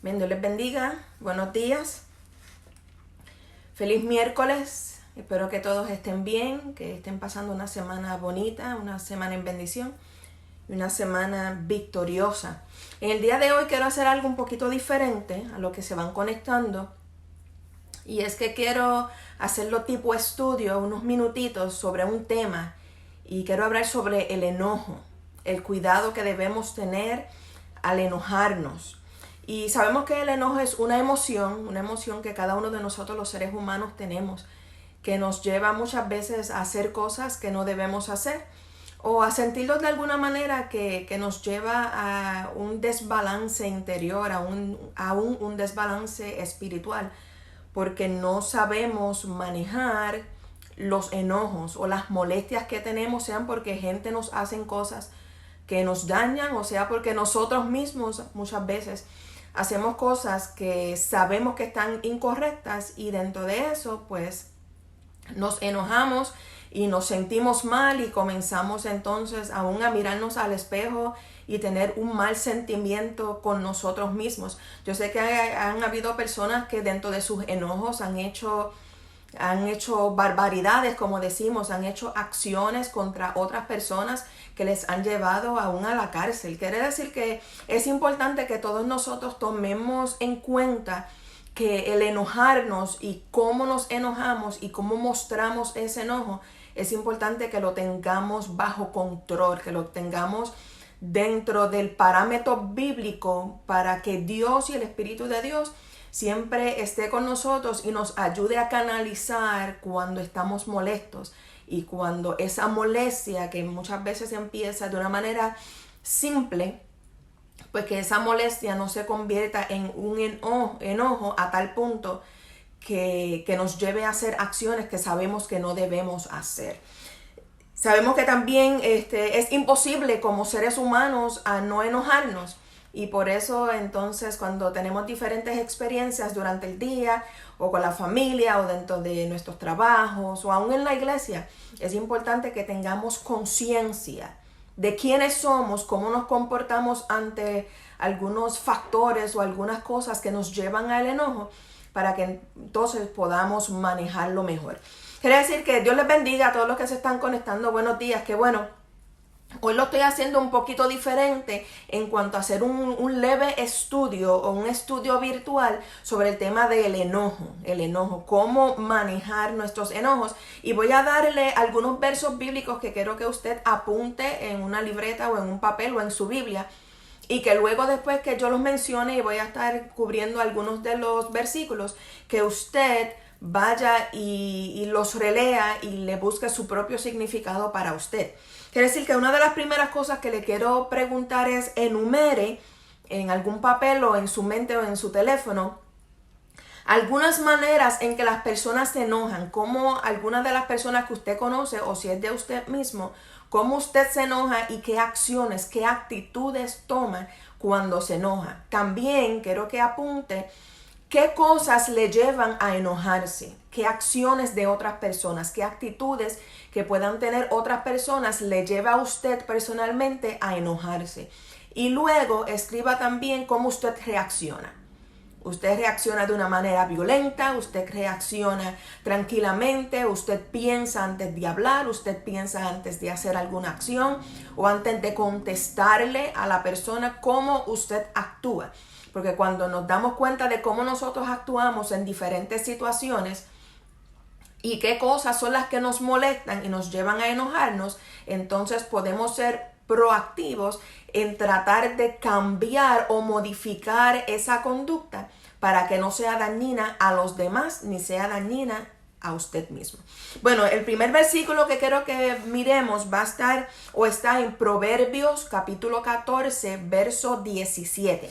Bien, Dios les bendiga. Buenos días. Feliz miércoles. Espero que todos estén bien, que estén pasando una semana bonita, una semana en bendición y una semana victoriosa. En el día de hoy quiero hacer algo un poquito diferente a lo que se van conectando. Y es que quiero hacerlo tipo estudio, unos minutitos sobre un tema. Y quiero hablar sobre el enojo, el cuidado que debemos tener al enojarnos. Y sabemos que el enojo es una emoción que cada uno de nosotros los seres humanos tenemos, que nos lleva muchas veces a hacer cosas que no debemos hacer o a sentirnos de alguna manera que nos lleva a un desbalance interior, a un desbalance espiritual, porque no sabemos manejar los enojos o las molestias que tenemos, sean porque gente nos hace cosas que nos dañan o sea porque nosotros mismos muchas veces hacemos cosas que sabemos que están incorrectas y dentro de eso pues nos enojamos y nos sentimos mal y comenzamos entonces aún a mirarnos al espejo y tener un mal sentimiento con nosotros mismos. Yo sé que han habido personas que dentro de sus enojos han hecho barbaridades, como decimos, han hecho acciones contra otras personas que les han llevado aún a la cárcel. Quiere decir que es importante que todos nosotros tomemos en cuenta que el enojarnos y cómo nos enojamos y cómo mostramos ese enojo, es importante que lo tengamos bajo control, que lo tengamos dentro del parámetro bíblico para que Dios y el Espíritu de Dios siempre esté con nosotros y nos ayude a canalizar cuando estamos molestos y cuando esa molestia que muchas veces empieza de una manera simple, pues que esa molestia no se convierta en un enojo a tal punto que nos lleve a hacer acciones que sabemos que no debemos hacer. Sabemos que también es imposible como seres humanos a no enojarnos. Y por eso entonces cuando tenemos diferentes experiencias durante el día o con la familia o dentro de nuestros trabajos o aún en la iglesia, es importante que tengamos conciencia de quiénes somos, cómo nos comportamos ante algunos factores o algunas cosas que nos llevan al enojo para que entonces podamos manejarlo mejor. Quiere decir que Dios les bendiga a todos los que se están conectando. Buenos días, qué bueno. Hoy lo estoy haciendo un poquito diferente en cuanto a hacer un leve estudio o un estudio virtual sobre el tema del enojo, cómo manejar nuestros enojos. Y voy a darle algunos versos bíblicos que quiero que usted apunte en una libreta o en un papel o en su Biblia. Y que luego después que yo los mencione y voy a estar cubriendo algunos de los versículos, que usted vaya y los relea y le busque su propio significado para usted. Quiere decir que una de las primeras cosas que le quiero preguntar es enumere en algún papel o en su mente o en su teléfono algunas maneras en que las personas se enojan, como algunas de las personas que usted conoce o si es de usted mismo, cómo usted se enoja y qué acciones, qué actitudes toma cuando se enoja. También quiero que apunte qué cosas le llevan a enojarse, qué acciones de otras personas, qué actitudes que puedan tener otras personas le lleva a usted personalmente a enojarse. Y luego escriba también cómo usted reacciona. Usted reacciona de una manera violenta, usted reacciona tranquilamente, usted piensa antes de hablar, usted piensa antes de hacer alguna acción o antes de contestarle a la persona cómo usted actúa. Porque cuando nos damos cuenta de cómo nosotros actuamos en diferentes situaciones y qué cosas son las que nos molestan y nos llevan a enojarnos, entonces podemos ser proactivos en tratar de cambiar o modificar esa conducta para que no sea dañina a los demás ni sea dañina a usted mismo. Bueno, el primer versículo que quiero que miremos va a estar o está en Proverbios capítulo 14, verso 17.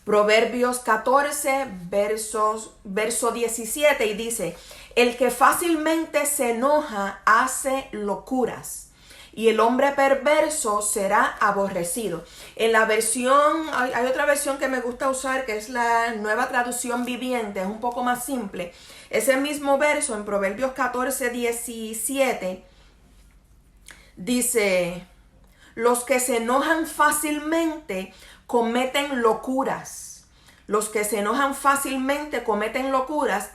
Proverbios 14, verso 17 y dice: el que fácilmente se enoja hace locuras y el hombre perverso será aborrecido. En la versión, hay otra versión que me gusta usar que es la Nueva Traducción Viviente, es un poco más simple. Ese mismo verso en Proverbios 14, 17 dice: los que se enojan fácilmente cometen locuras Los que se enojan fácilmente cometen locuras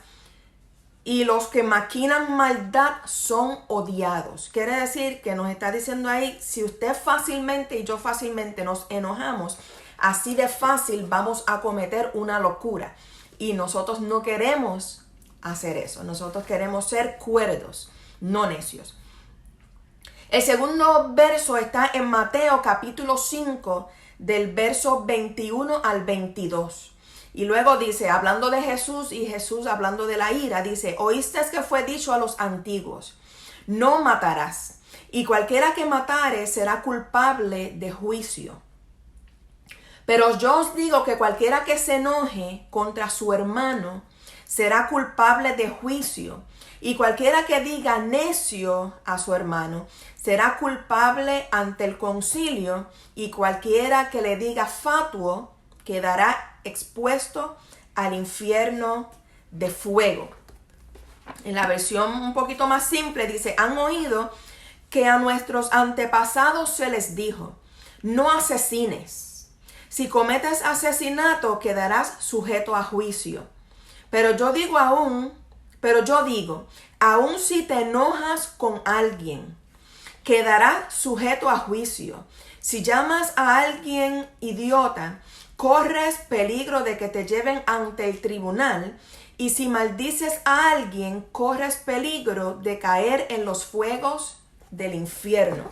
y los que maquinan maldad son odiados. Quiere decir que nos está diciendo ahí, si usted fácilmente y yo fácilmente nos enojamos, así de fácil vamos a cometer una locura. Y nosotros no queremos hacer eso. Nosotros queremos ser cuerdos, no necios. El segundo verso está en Mateo capítulo 5, del verso 21 al 22. Y luego dice, hablando de Jesús y Jesús hablando de la ira, dice, oísteis que fue dicho a los antiguos, no matarás, y cualquiera que matare será culpable de juicio. Pero yo os digo que cualquiera que se enoje contra su hermano será culpable de juicio, y cualquiera que diga necio a su hermano será culpable ante el concilio, y cualquiera que le diga fatuo quedará expuesto al infierno de fuego. En la versión un poquito más simple dice, han oído que a nuestros antepasados se les dijo, no asesines. Si cometes asesinato quedarás sujeto a juicio. Pero yo digo, aún si te enojas con alguien, quedarás sujeto a juicio. Si llamas a alguien idiota, corres peligro de que te lleven ante el tribunal, y si maldices a alguien, corres peligro de caer en los fuegos del infierno.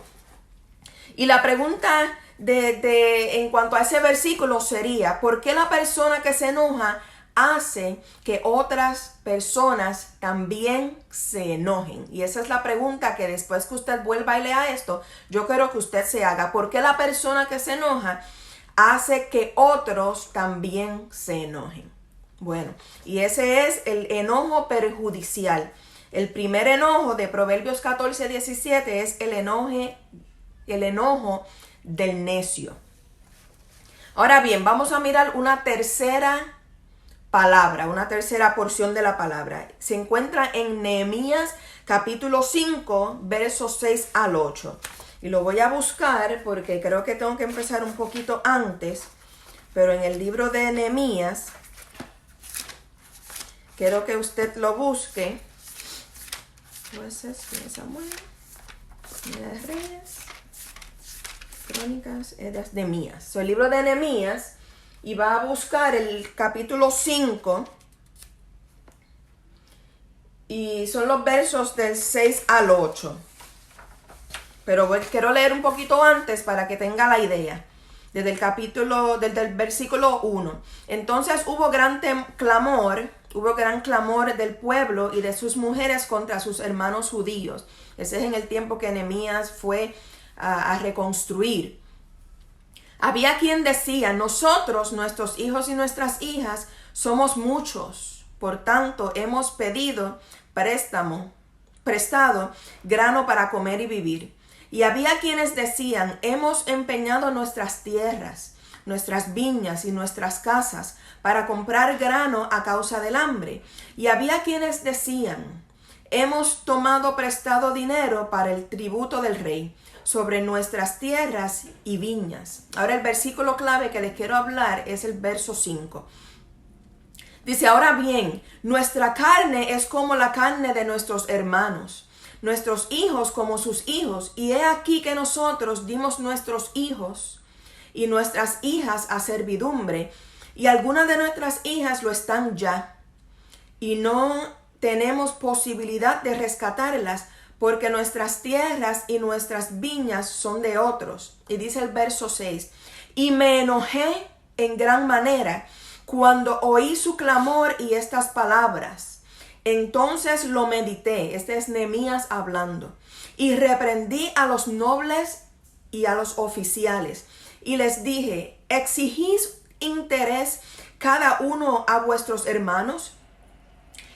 Y la pregunta en cuanto a ese versículo sería, ¿por qué la persona que se enoja hace que otras personas también se enojen? Y esa es la pregunta que después que usted vuelva y lea esto, yo quiero que usted se haga. ¿Por qué la persona que se enoja hace que otros también se enojen? Bueno, y ese es el enojo perjudicial. El primer enojo de Proverbios 14:17 es el enojo del necio. Ahora bien, vamos a mirar una tercera palabra, una tercera porción de la palabra. Se encuentra en Nehemías capítulo 5, versos 6 al 8. Y lo voy a buscar porque creo que tengo que empezar un poquito antes. Pero en el libro de Nehemías, quiero que usted lo busque. Jueces, Samuel, Primera de Reyes, Crónicas, Esdras, Nehemías. El libro de Nehemías, y va a buscar el capítulo 5. Y son los versos del 6 al 8. Pero quiero leer un poquito antes para que tenga la idea. Desde el versículo 1. Entonces hubo gran clamor del pueblo y de sus mujeres contra sus hermanos judíos. Ese es en el tiempo que Nehemías fue a reconstruir. Había quien decía, nosotros, nuestros hijos y nuestras hijas, somos muchos. Por tanto, hemos pedido prestado grano para comer y vivir. Y había quienes decían, hemos empeñado nuestras tierras, nuestras viñas y nuestras casas para comprar grano a causa del hambre. Y había quienes decían, hemos tomado prestado dinero para el tributo del rey sobre nuestras tierras y viñas. Ahora el versículo clave que les quiero hablar es el verso 5. Dice, ahora bien, nuestra carne es como la carne de nuestros hermanos, nuestros hijos como sus hijos, y he aquí que nosotros dimos nuestros hijos y nuestras hijas a servidumbre, y algunas de nuestras hijas lo están ya, y no tenemos posibilidad de rescatarlas, porque nuestras tierras y nuestras viñas son de otros. Y dice el verso 6, y me enojé en gran manera cuando oí su clamor y estas palabras. Entonces lo medité, este es Nehemías hablando, y reprendí a los nobles y a los oficiales, y les dije, ¿exigís interés cada uno a vuestros hermanos?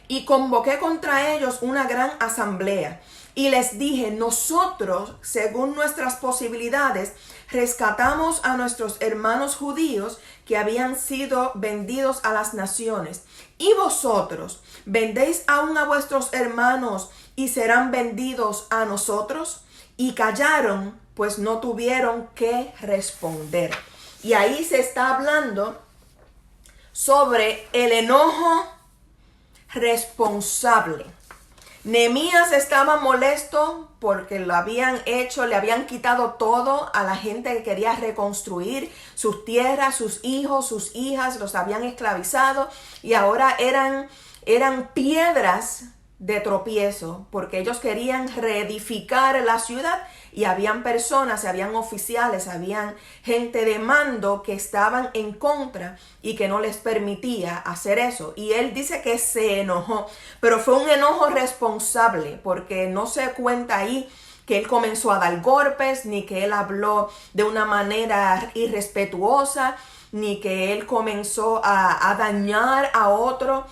Y convoqué contra ellos una gran asamblea, y les dije, nosotros, según nuestras posibilidades, rescatamos a nuestros hermanos judíos que habían sido vendidos a las naciones. Y vosotros, ¿vendéis aún a vuestros hermanos y serán vendidos a nosotros? Y callaron, pues no tuvieron que responder. Y ahí se está hablando sobre el enojo responsable. Nehemías estaba molesto porque le habían quitado todo a la gente que quería reconstruir sus tierras, sus hijos, sus hijas, los habían esclavizado y ahora eran piedras de tropiezo porque ellos querían reedificar la ciudad y habían personas, habían oficiales, habían gente de mando que estaban en contra y que no les permitía hacer eso. Y él dice que se enojó, pero fue un enojo responsable porque no se cuenta ahí que él comenzó a dar golpes, ni que él habló de una manera irrespetuosa, ni que él comenzó a dañar a otro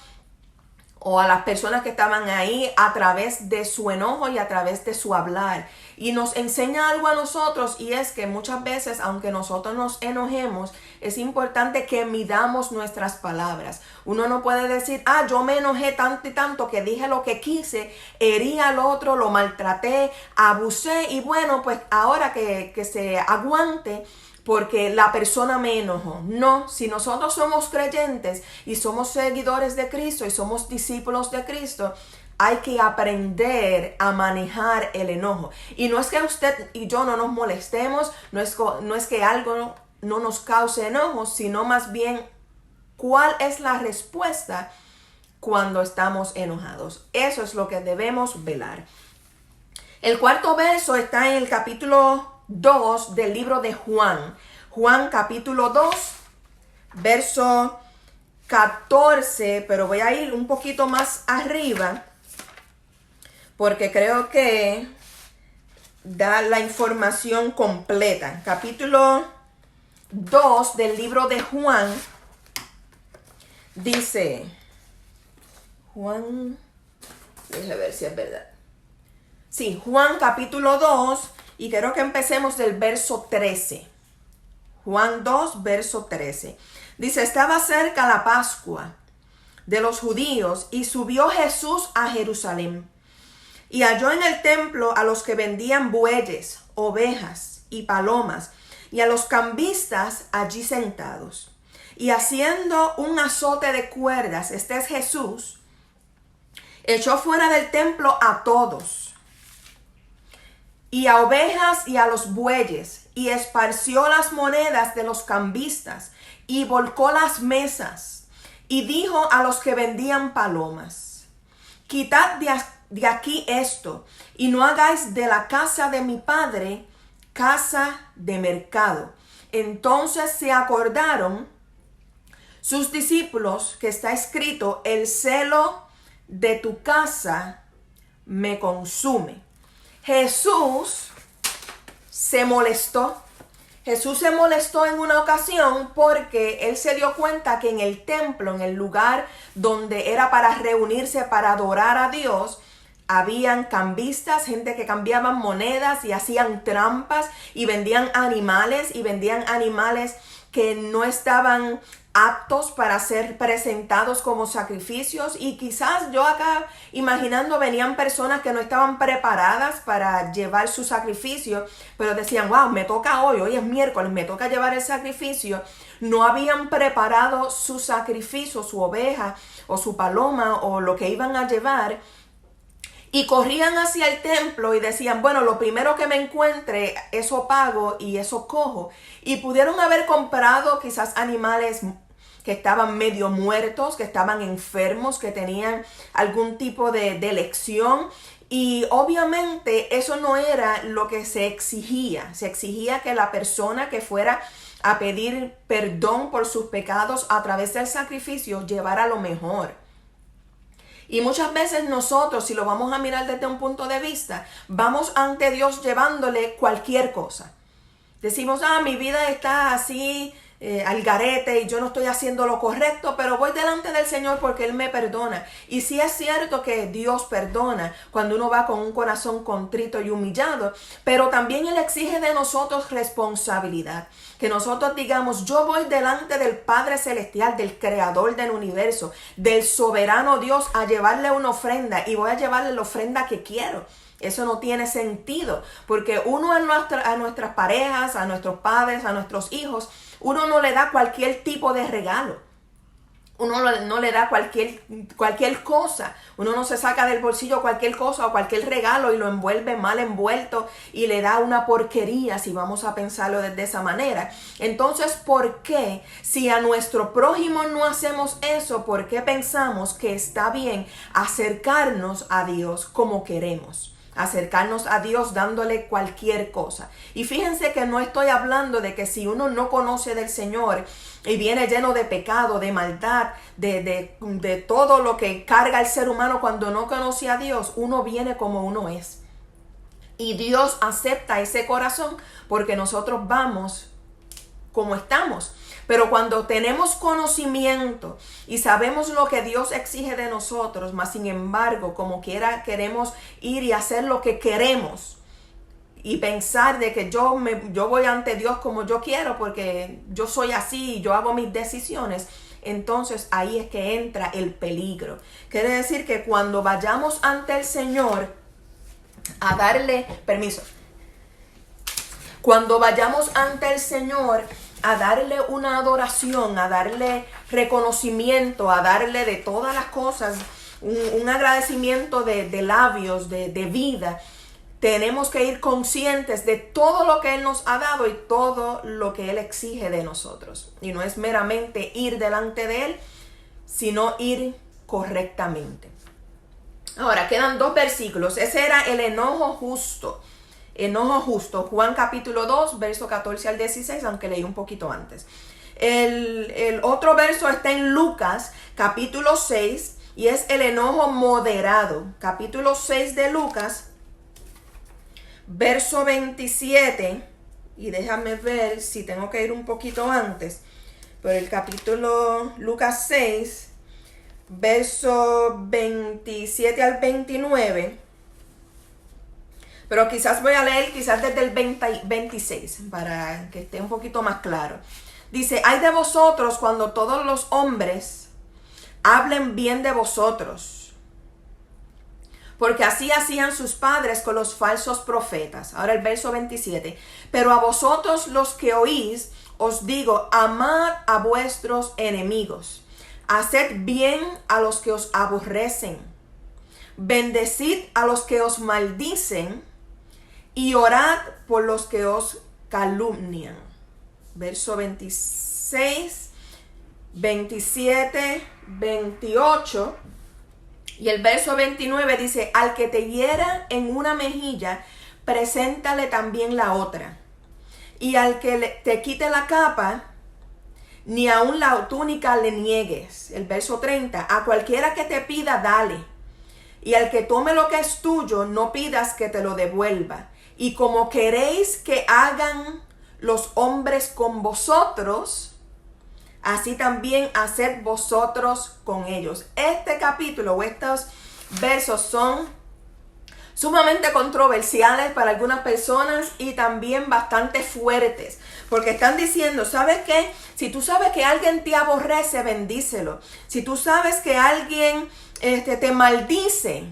o a las personas que estaban ahí a través de su enojo y a través de su hablar. Y nos enseña algo a nosotros, y es que muchas veces, aunque nosotros nos enojemos, es importante que midamos nuestras palabras. Uno no puede decir, yo me enojé tanto y tanto que dije lo que quise, herí al otro, lo maltraté, abusé, y bueno, pues ahora que se aguante porque la persona me enojó. No, si nosotros somos creyentes y somos seguidores de Cristo y somos discípulos de Cristo, hay que aprender a manejar el enojo. Y no es que usted y yo no nos molestemos, no es que algo no nos cause enojo, sino más bien cuál es la respuesta cuando estamos enojados. Eso es lo que debemos velar. El cuarto verso está en el capítulo 2 del libro de Juan. Juan capítulo 2, verso 14, pero voy a ir un poquito más arriba porque creo que da la información completa. Capítulo 2 del libro de Juan dice, Juan, déjame ver si es verdad. Sí, Juan capítulo 2, y quiero que empecemos del verso 13. Juan 2, verso 13. Dice, estaba cerca la Pascua de los judíos y subió Jesús a Jerusalén. Y halló en el templo a los que vendían bueyes, ovejas y palomas, y a los cambistas allí sentados. Y haciendo un azote de cuerdas, este es Jesús, echó fuera del templo a todos, y a ovejas y a los bueyes, y esparció las monedas de los cambistas, y volcó las mesas, y dijo a los que vendían palomas, quitad de aquí esto, y no hagáis de la casa de mi padre casa de mercado. Entonces se acordaron sus discípulos que está escrito, el celo de tu casa me consume. Jesús se molestó. Jesús se molestó en una ocasión porque él se dio cuenta que en el templo, en el lugar donde era para reunirse para adorar a Dios, habían cambistas, gente que cambiaban monedas y hacían trampas y vendían animales que no estaban aptos para ser presentados como sacrificios. Y quizás yo acá imaginando venían personas que no estaban preparadas para llevar su sacrificio, pero decían, wow, me toca hoy es miércoles, me toca llevar el sacrificio. No habían preparado su sacrificio, su oveja o su paloma o lo que iban a llevar. Y corrían hacia el templo y decían, bueno, lo primero que me encuentre, eso pago y eso cojo. Y pudieron haber comprado quizás animales que estaban medio muertos, que estaban enfermos, que tenían algún tipo de lección. Y obviamente eso no era lo que se exigía. Se exigía que la persona que fuera a pedir perdón por sus pecados a través del sacrificio llevara lo mejor. Y muchas veces nosotros, si lo vamos a mirar desde un punto de vista, vamos ante Dios llevándole cualquier cosa. Decimos, mi vida está así al garete y yo no estoy haciendo lo correcto, pero voy delante del Señor porque Él me perdona. Y sí es cierto que Dios perdona cuando uno va con un corazón contrito y humillado, pero también Él exige de nosotros responsabilidad. Que nosotros digamos, yo voy delante del Padre Celestial, del Creador del universo, del soberano Dios a llevarle una ofrenda y voy a llevarle la ofrenda que quiero. Eso no tiene sentido, porque uno a nuestras parejas, a nuestros padres, a nuestros hijos, uno no le da cualquier tipo de regalo. Uno no le da cualquier cosa. Uno no se saca del bolsillo cualquier cosa o cualquier regalo y lo envuelve mal envuelto y le da una porquería, si vamos a pensarlo desde esa manera. Entonces, ¿por qué si a nuestro prójimo no hacemos eso? ¿Por qué pensamos que está bien acercarnos a Dios como queremos? Acercarnos a Dios dándole cualquier cosa. Y fíjense que no estoy hablando de que si uno no conoce del Señor y viene lleno de pecado, de maldad, de todo lo que carga el ser humano cuando no conoce a Dios, uno viene como uno es. Y Dios acepta ese corazón porque nosotros vamos como estamos. Pero cuando tenemos conocimiento y sabemos lo que Dios exige de nosotros, más sin embargo, como quiera queremos ir y hacer lo que queremos y pensar de que yo voy ante Dios como yo quiero porque yo soy así y yo hago mis decisiones, entonces ahí es que entra el peligro. Quiere decir que cuando vayamos ante el Señor a darle permiso, cuando vayamos ante el Señor a darle una adoración, a darle reconocimiento, a darle de todas las cosas, un agradecimiento de labios, de vida, tenemos que ir conscientes de todo lo que Él nos ha dado y todo lo que Él exige de nosotros. Y no es meramente ir delante de Él, sino ir correctamente. Ahora, quedan 2 versículos. Ese era el enojo justo. Enojo justo, Juan capítulo 2, verso 14 al 16, aunque leí un poquito antes. El otro verso está en Lucas capítulo 6 y es el enojo moderado. Capítulo 6 de Lucas, verso 27, y déjame ver si tengo que ir un poquito antes, pero el capítulo Lucas 6, verso 27 al 29, pero quizás voy a leer quizás desde el 26 para que esté un poquito más claro. Dice, ay de vosotros cuando todos los hombres hablen bien de vosotros, porque así hacían sus padres con los falsos profetas. Ahora el verso 27, pero a vosotros los que oís, os digo, amad a vuestros enemigos, haced bien a los que os aborrecen, bendecid a los que os maldicen, y orad por los que os calumnian. Verso 26, 27, 28. Y el verso 29 dice, al que te hiera en una mejilla, preséntale también la otra. Y al que te quite la capa, ni aun la túnica le niegues. El verso 30, a cualquiera que te pida, dale. Y al que tome lo que es tuyo, no pidas que te lo devuelva. Y como queréis que hagan los hombres con vosotros, así también haced vosotros con ellos. Este capítulo o estos versos son sumamente controversiales para algunas personas y también bastante fuertes. Porque están diciendo, ¿sabes qué? Si tú sabes que alguien te aborrece, bendícelo. Si tú sabes que alguien te maldice,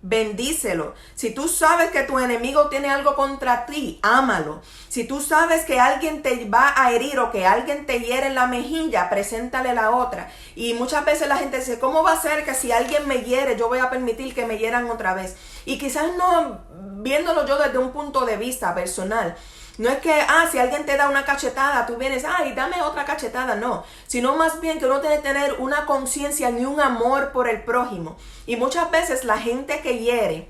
bendícelo. Si tú sabes que tu enemigo tiene algo contra ti, ámalo. Si tú sabes que alguien te va a herir o que alguien te hiere en la mejilla, preséntale la otra. Y muchas veces la gente dice, ¿cómo va a ser que si alguien me hiere, yo voy a permitir que me hieran otra vez? Y quizás no, viéndolo yo desde un punto de vista personal, no es que, si alguien te da una cachetada, tú vienes, y dame otra cachetada, no. Sino más bien que uno tiene que tener una conciencia y un amor por el prójimo. Y muchas veces la gente que hiere,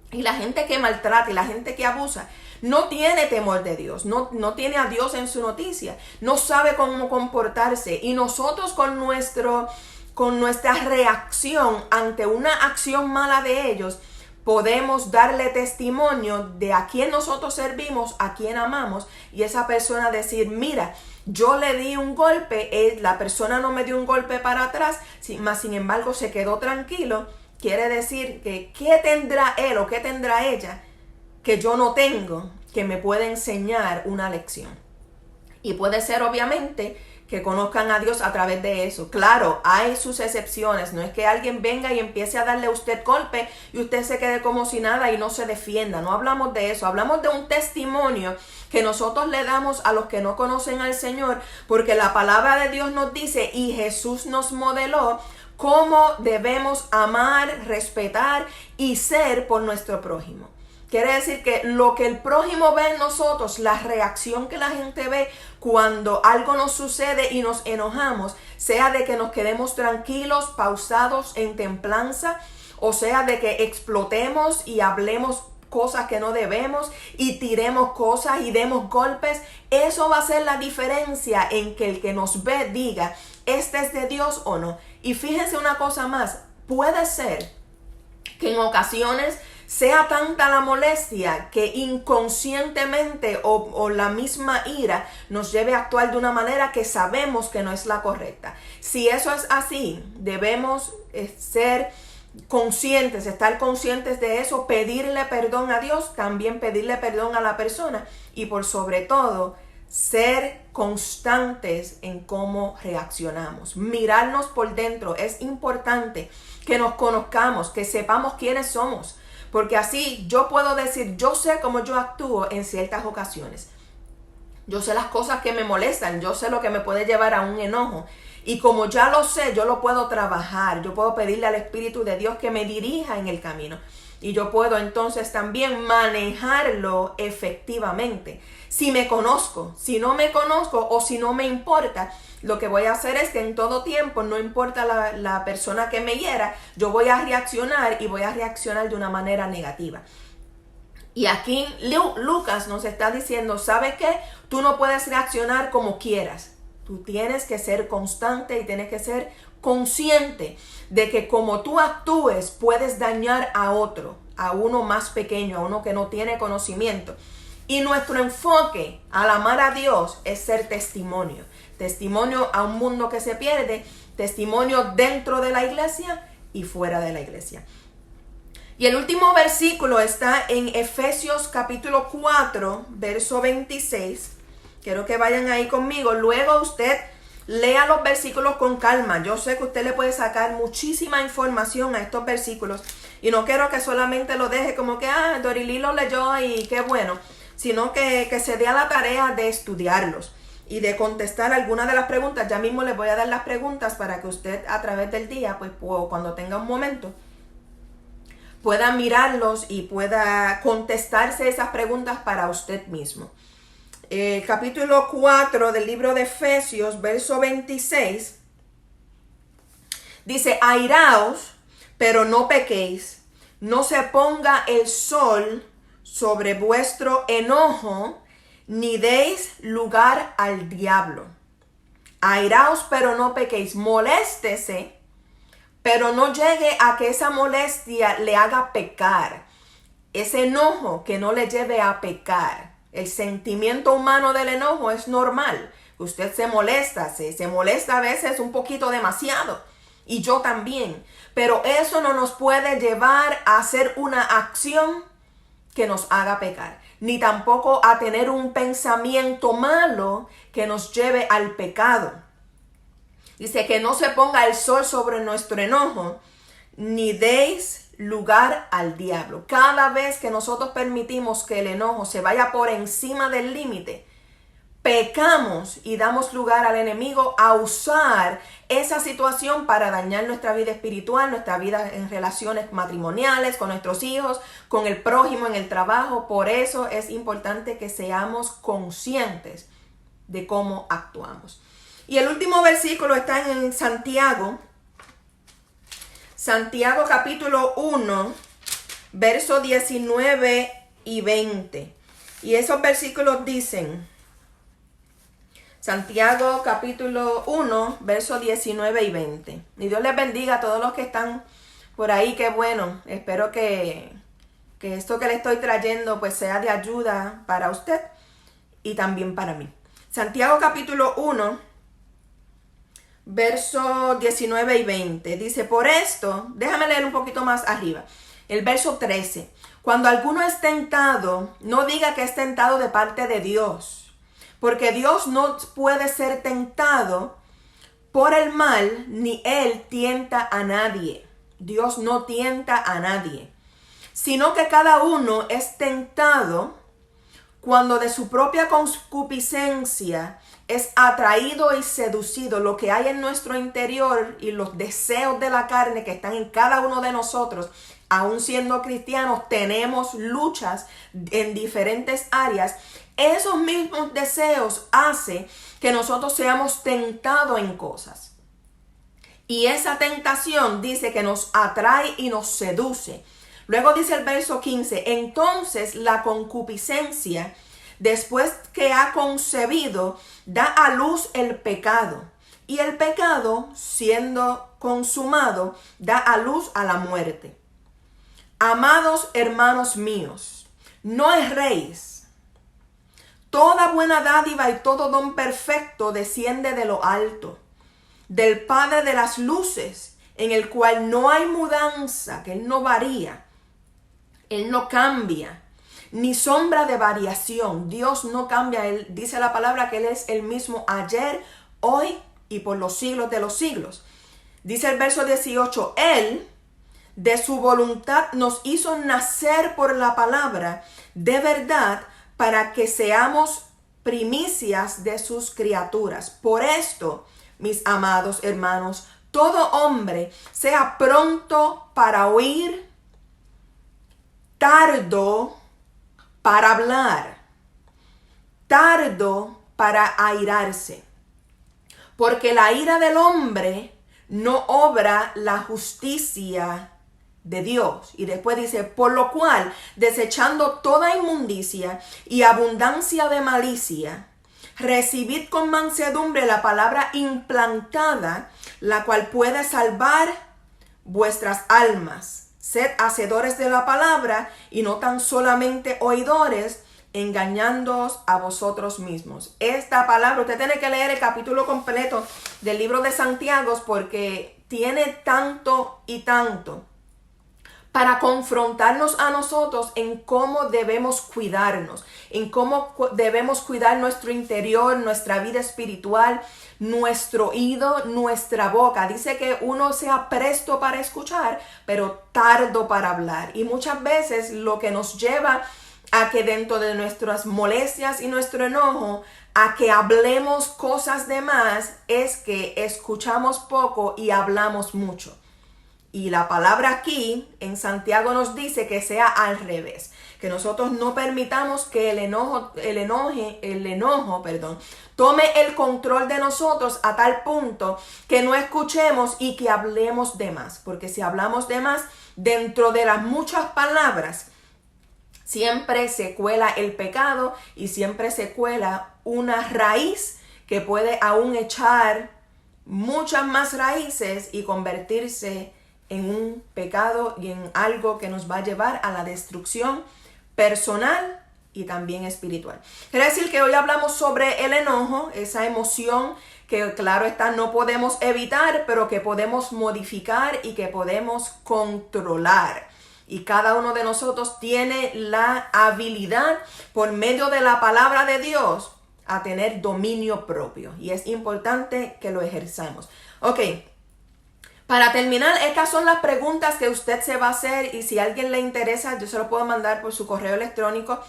y la gente que maltrata, y la gente que abusa, no tiene temor de Dios, no tiene a Dios en su noticia, no sabe cómo comportarse. Y nosotros con nuestra reacción ante una acción mala de ellos, podemos darle testimonio de a quién nosotros servimos, a quién amamos, y esa persona decir, mira, yo le di un golpe, la persona no me dio un golpe para atrás, más sin embargo se quedó tranquilo. Quiere decir que ¿qué tendrá él o qué tendrá ella que yo no tengo que me puede enseñar una lección? Y puede ser obviamente que conozcan a Dios a través de eso. Claro, hay sus excepciones. No es que alguien venga y empiece a darle a usted golpe y usted se quede como si nada y no se defienda. No hablamos de eso. Hablamos de un testimonio que nosotros le damos a los que no conocen al Señor, porque la palabra de Dios nos dice y Jesús nos modeló cómo debemos amar, respetar y ser por nuestro prójimo. Quiere decir que lo que el prójimo ve en nosotros, la reacción que la gente ve cuando algo nos sucede y nos enojamos, sea de que nos quedemos tranquilos, pausados, en templanza, o sea de que explotemos y hablemos cosas que no debemos y tiremos cosas y demos golpes, eso va a ser la diferencia en que el que nos ve diga, ¿este es de Dios o no? Y fíjense una cosa más, puede ser que en ocasiones sea tanta la molestia que inconscientemente o la misma ira nos lleve a actuar de una manera que sabemos que no es la correcta. Si eso es así, debemos ser conscientes, estar conscientes de eso, pedirle perdón a Dios, también pedirle perdón a la persona y por sobre todo ser constantes en cómo reaccionamos, mirarnos por dentro. Es importante que nos conozcamos, que sepamos quiénes somos, porque así yo puedo decir, yo sé cómo yo actúo en ciertas ocasiones. Yo sé las cosas que me molestan, yo sé lo que me puede llevar a un enojo. Y como ya lo sé, yo lo puedo trabajar, yo puedo pedirle al Espíritu de Dios que me dirija en el camino. Y yo puedo entonces también manejarlo efectivamente. Si me conozco, si no me conozco o si no me importa, lo que voy a hacer es que en todo tiempo, no importa la persona que me hiera, yo voy a reaccionar y voy a reaccionar de una manera negativa. Y aquí Lucas nos está diciendo, ¿sabes qué? Tú no puedes reaccionar como quieras. Tú tienes que ser constante y tienes que ser consciente de que como tú actúes puedes dañar a otro, a uno más pequeño, a uno que no tiene conocimiento. Y nuestro enfoque al amar a Dios es ser testimonio. Testimonio a un mundo que se pierde, testimonio dentro de la iglesia y fuera de la iglesia. Y el último versículo está en Efesios capítulo 4, verso 26. Quiero que vayan ahí conmigo. Luego usted lea los versículos con calma. Yo sé que usted le puede sacar muchísima información a estos versículos. Y no quiero que solamente lo deje como que, Dorili lo leyó y qué bueno. Sino que se dé a la tarea de estudiarlos y de contestar algunas de las preguntas. Ya mismo les voy a dar las preguntas para que usted a través del día, pues cuando tenga un momento, pueda mirarlos y pueda contestarse esas preguntas para usted mismo. Capítulo 4 del libro de Efesios, verso 26, dice, airaos, pero no pequéis, no se ponga el sol sobre vuestro enojo, ni deis lugar al diablo. Airaos, pero no pequéis, moléstese, pero no llegue a que esa molestia le haga pecar. Ese enojo que no le lleve a pecar. El sentimiento humano del enojo es normal. Usted se molesta a veces un poquito demasiado. Y yo también. Pero eso no nos puede llevar a hacer una acción que nos haga pecar. Ni tampoco a tener un pensamiento malo que nos lleve al pecado. Dice que no se ponga el sol sobre nuestro enojo, ni deis lugar al diablo. Cada vez que nosotros permitimos que el enojo se vaya por encima del límite, pecamos y damos lugar al enemigo a usar esa situación para dañar nuestra vida espiritual, nuestra vida en relaciones matrimoniales, con nuestros hijos, con el prójimo, en el trabajo. Por eso es importante que seamos conscientes de cómo actuamos. Y el último versículo está en Santiago capítulo 1, versos 19 y 20. Y esos versículos dicen, Santiago capítulo 1, versos 19 y 20. Y Dios les bendiga a todos los que están por ahí. Qué bueno. Espero que esto que le estoy trayendo pues sea de ayuda para usted y también para mí. Santiago capítulo 1. Verso 19 y 20. Dice, por esto, déjame leer un poquito más arriba. El verso 13. Cuando alguno es tentado, no diga que es tentado de parte de Dios. porque Dios no puede ser tentado por el mal, ni Él tienta a nadie. Dios no tienta a nadie, sino que cada uno es tentado cuando de su propia concupiscencia es atraído y seducido. Lo que hay en nuestro interior y los deseos de la carne que están en cada uno de nosotros, aún siendo cristianos, tenemos luchas en diferentes áreas. Esos mismos deseos hacen que nosotros seamos tentados en cosas. Y esa tentación dice que nos atrae y nos seduce. Luego dice el verso 15, entonces la concupiscencia, después que ha concebido, da a luz el pecado. Y el pecado, siendo consumado, da a luz a la muerte. Amados hermanos míos, no erréis. Toda buena dádiva y todo don perfecto desciende de lo alto, del Padre de las luces, en el cual no hay mudanza, que Él no varía, Él no cambia, ni sombra de variación. Dios no cambia. Él dice la palabra que Él es el mismo ayer, hoy y por los siglos de los siglos. Dice el verso 18, Él de su voluntad nos hizo nacer por la palabra de verdad para que seamos primicias de sus criaturas. Por esto, mis amados hermanos, todo hombre sea pronto para oír, tardo para hablar, tardo para airarse, porque la ira del hombre no obra la justicia de Dios. Y después dice, por lo cual, desechando toda inmundicia y abundancia de malicia, recibid con mansedumbre la palabra implantada, la cual puede salvar vuestras almas. Sed hacedores de la palabra y no tan solamente oidores, engañándoos a vosotros mismos. Esta palabra, usted tiene que leer el capítulo completo del libro de Santiago porque tiene tanto y tanto para confrontarnos a nosotros en cómo debemos cuidarnos, en cómo debemos cuidar nuestro interior, nuestra vida espiritual, nuestro oído, nuestra boca. Dice que uno sea presto para escuchar, pero tardo para hablar. Y muchas veces lo que nos lleva a que dentro de nuestras molestias y nuestro enojo, a que hablemos cosas de más, es que escuchamos poco y hablamos mucho. Y la palabra aquí en Santiago nos dice que sea al revés, que nosotros no permitamos que el enojo, tome el control de nosotros a tal punto que no escuchemos y que hablemos de más. Porque si hablamos de más, dentro de las muchas palabras, siempre se cuela el pecado y siempre se cuela una raíz que puede aún echar muchas más raíces y convertirse en un pecado y en algo que nos va a llevar a la destrucción personal y también espiritual. Quiere decir que hoy hablamos sobre el enojo, esa emoción que claro está no podemos evitar, pero que podemos modificar y que podemos controlar. Y cada uno de nosotros tiene la habilidad por medio de la palabra de Dios a tener dominio propio. Y es importante que lo ejerzamos. Ok. Para terminar, estas son las preguntas que usted se va a hacer y si a alguien le interesa, yo se lo puedo mandar por su correo electrónico.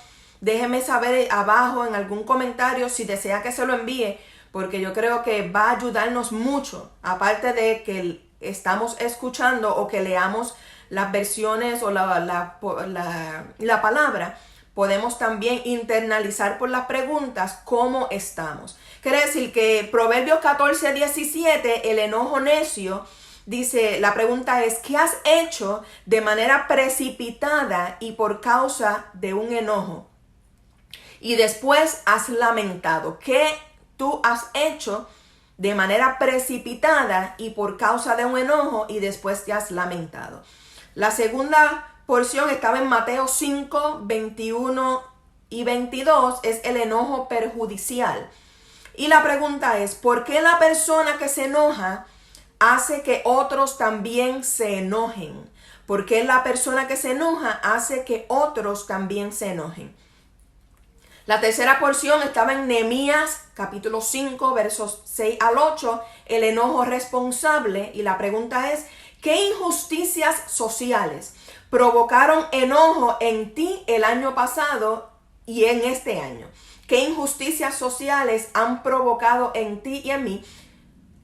Déjeme saber abajo en algún comentario si desea que se lo envíe, porque yo creo que va a ayudarnos mucho, aparte de que estamos escuchando o que leamos las versiones o la palabra. Podemos también internalizar por las preguntas cómo estamos. Quiere decir que Proverbios 14:17, el enojo necio, dice, la pregunta es, ¿qué has hecho de manera precipitada y por causa de un enojo? Y después has lamentado. ¿Qué tú has hecho de manera precipitada y por causa de un enojo y después te has lamentado? La segunda porción estaba en Mateo 5, 21 y 22, es el enojo perjudicial. Y la pregunta es, ¿por qué la persona que se enoja hace que otros también se enojen? Porque la persona que se enoja hace que otros también se enojen. La tercera porción estaba en Nehemías capítulo 5 versos 6 al 8, el enojo responsable, y la pregunta es, ¿qué injusticias sociales provocaron enojo en ti el año pasado y en este año? ¿Qué injusticias sociales han provocado en ti y en mí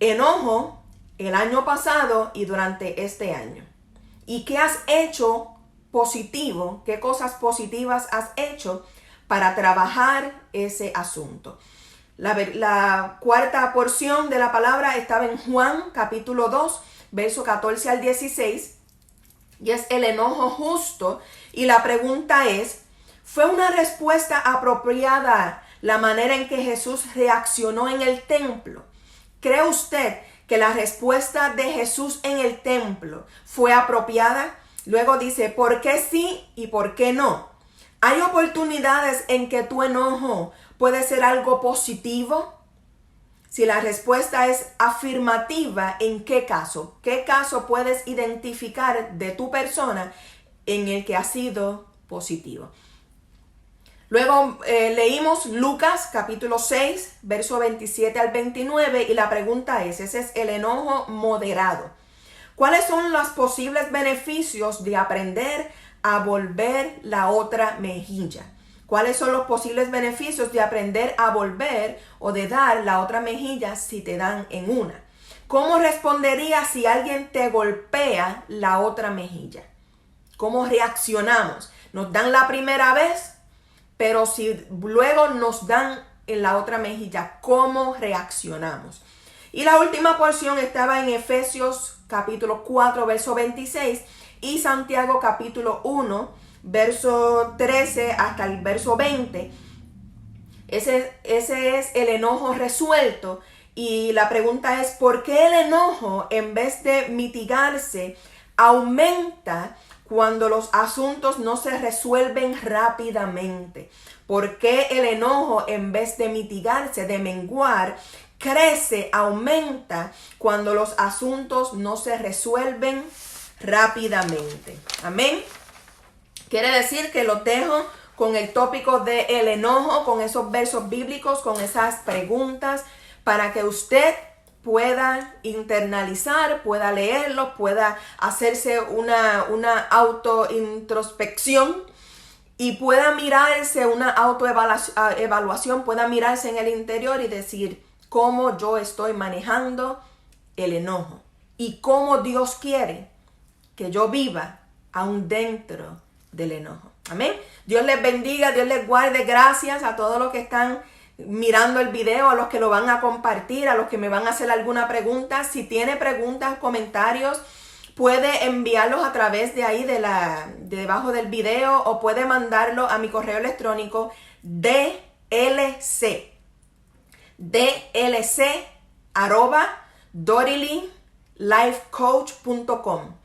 enojo el año pasado y durante este año? ¿Y qué has hecho positivo? ¿Qué cosas positivas has hecho para trabajar ese asunto? La cuarta porción de la palabra estaba en Juan capítulo 2, verso 14 al 16, y es el enojo justo. Y la pregunta es, ¿fue una respuesta apropiada la manera en que Jesús reaccionó en el templo? ¿Cree usted que la respuesta de Jesús en el templo fue apropiada? Luego dice, ¿por qué sí y por qué no? ¿Hay oportunidades en que tu enojo puede ser algo positivo? Si la respuesta es afirmativa, ¿en qué caso? ¿Qué caso puedes identificar de tu persona en el que ha sido positivo? Luego leímos Lucas capítulo 6, verso 27 al 29, y la pregunta es, ese es el enojo moderado. ¿Cuáles son los posibles beneficios de aprender a volver la otra mejilla? ¿Cuáles son los posibles beneficios de aprender a volver o de dar la otra mejilla si te dan en una? ¿Cómo responderías si alguien te golpea la otra mejilla? ¿Cómo reaccionamos? Nos dan la primera vez, pero si luego nos dan en la otra mejilla, ¿cómo reaccionamos? Y la última porción estaba en Efesios capítulo 4, verso 26 y Santiago capítulo 1, verso 13 hasta el verso 20. Ese es el enojo resuelto. Y la pregunta es, ¿por qué el enojo, en vez de mitigarse, aumenta cuando los asuntos no se resuelven rápidamente? ¿Por qué el enojo, en vez de mitigarse, de menguar, crece, aumenta cuando los asuntos no se resuelven rápidamente? Amén. Quiere decir que los dejo con el tópico del enojo, con esos versos bíblicos, con esas preguntas, para que usted pueda internalizar, pueda leerlo, pueda hacerse una autointrospección y pueda mirarse, una autoevaluación, pueda mirarse en el interior y decir cómo yo estoy manejando el enojo y cómo Dios quiere que yo viva aún dentro del enojo. Amén. Dios les bendiga, Dios les guarde. Gracias a todos los que están mirando el video, a los que lo van a compartir, a los que me van a hacer alguna pregunta. Si tiene preguntas, comentarios, puede enviarlos a través de ahí, de debajo del video, o puede mandarlo a mi correo electrónico dlc@dorilylifecoach.com.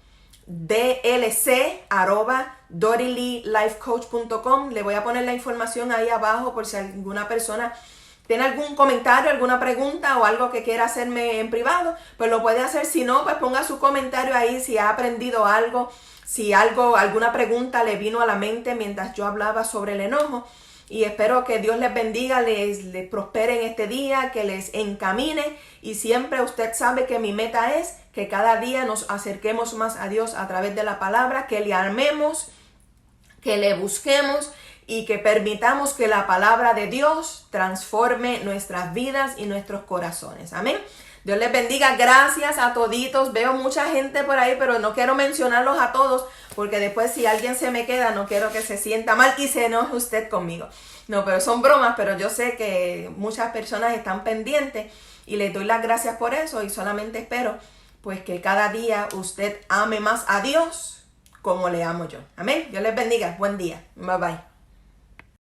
dlc@dorilylifecoach.com. Le voy a poner la información ahí abajo por si alguna persona tiene algún comentario, alguna pregunta o algo que quiera hacerme en privado, pues lo puede hacer. Si no, pues ponga su comentario ahí si ha aprendido algo, si alguna pregunta le vino a la mente mientras yo hablaba sobre el enojo. Y espero que Dios les bendiga, les prospere en este día, que les encamine. Y siempre usted sabe que mi meta es que cada día nos acerquemos más a Dios a través de la palabra, que le amemos, que le busquemos y que permitamos que la palabra de Dios transforme nuestras vidas y nuestros corazones. Amén. Dios les bendiga. Gracias a toditos. Veo mucha gente por ahí, pero no quiero mencionarlos a todos, porque después si alguien se me queda, no quiero que se sienta mal y se enoje usted conmigo. No, pero son bromas, pero yo sé que muchas personas están pendientes y les doy las gracias por eso, y solamente espero pues que cada día usted ame más a Dios como le amo yo. Amén. Dios les bendiga. Buen día. Bye bye.